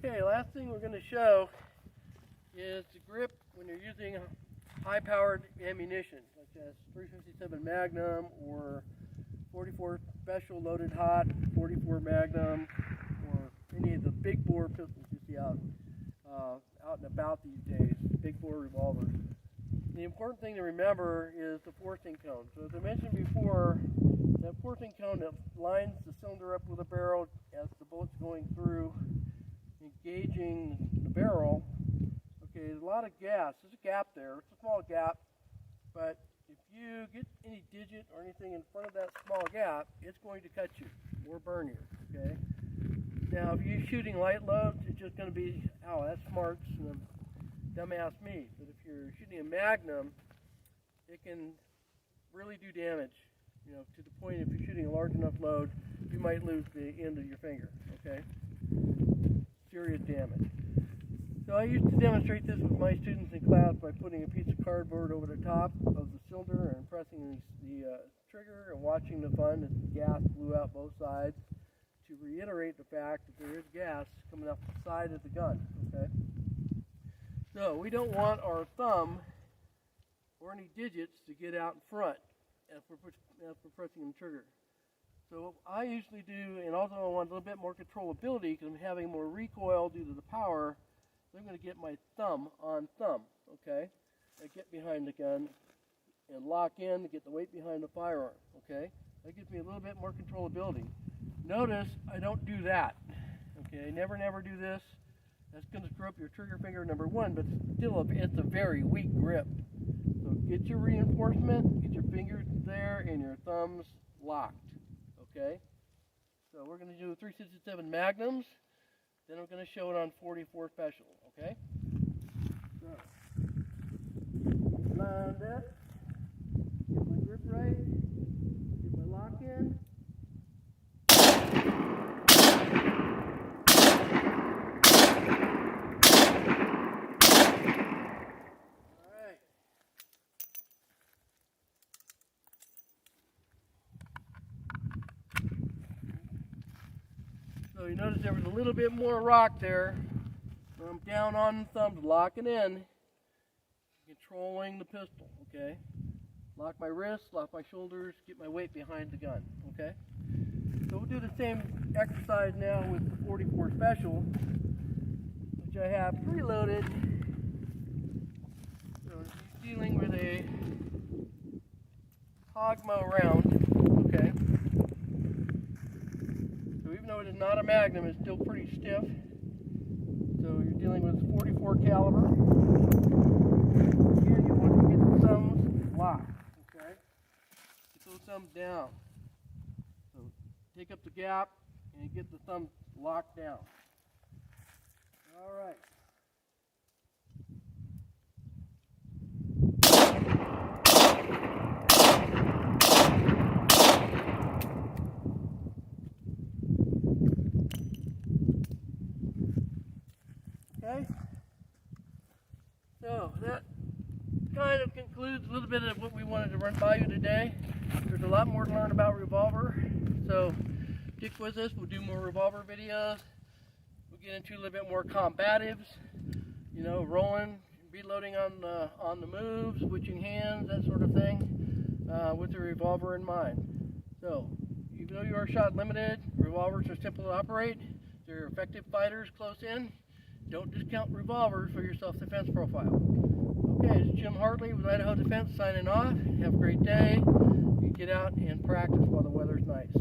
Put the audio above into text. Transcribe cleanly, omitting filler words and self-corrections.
Okay, last thing we're going to show is the grip when you're using high-powered ammunition, such as 357 Magnum or 44 Special Loaded Hot, 44 Magnum, or any of the big bore pistols you see out and about these days, big bore revolvers. The important thing to remember is the forcing cone. So as I mentioned before, that forcing cone that lines the cylinder up with the barrel as the bullet's going through, engaging the barrel. Okay, there's a lot of gas. There's a gap there. It's a small gap, but if you get any digit or anything in front of that small gap, it's going to cut you or burn you. Okay. Now, if you're shooting light loads, it's just going to be, oh, that's smarts and dumbass me. But if you're shooting a Magnum, it can really do damage. You know, to the point if you're shooting a large enough load, you might lose the end of your finger. Okay. Serious damage. So I used to demonstrate this with my students in class by putting a piece of cardboard over the top of the cylinder and pressing the trigger and watching the fun as the gas blew out both sides to reiterate the fact that there is gas coming up the side of the gun. Okay. So we don't want our thumb or any digits to get out in front as we're pressing the trigger. So what I usually do, and also I want a little bit more controllability because I'm having more recoil due to the power, so I'm going to get my thumb on thumb, okay? I get behind the gun and lock in to get the weight behind the firearm, okay? That gives me a little bit more controllability. Notice I don't do that, okay? Never do this. That's going to screw up your trigger finger, number one, but still it's a very weak grip. So get your reinforcement, get your fingers there and your thumbs locked. Okay, so we're going to do 367 Magnums, then I'm going to show it on 44 Special, okay? So, line that, get my grip right, get my lock in. Alright. So you notice there was a little bit more rock there. So I'm down on the thumbs, locking in, controlling the pistol, okay? Lock my wrists, lock my shoulders, get my weight behind the gun, okay? So we'll do the same exercise now with the 44 Special, which I have preloaded. So he's dealing with a Hogmo round, okay? So even though it is not a Magnum, it's still pretty stiff. So you're dealing with 44 caliber. Again, you want to get the thumbs locked, okay? Get those thumbs down. So take up the gap and get the thumb locked down. All right. Okay, so that kind of concludes a little bit of what we wanted to run by you today. There's a lot more to learn about revolver, so stick with us. We'll do more revolver videos. We'll get into a little bit more combatives, you know, rolling, reloading on the move, switching hands, that sort of thing, with the revolver in mind. So, even though you are shot limited, revolvers are simple to operate. They're effective fighters close in. Don't discount revolvers for your self-defense profile. Okay, this is Jim Hartley with Idaho Defense signing off. Have a great day. You get out and practice while the weather's nice.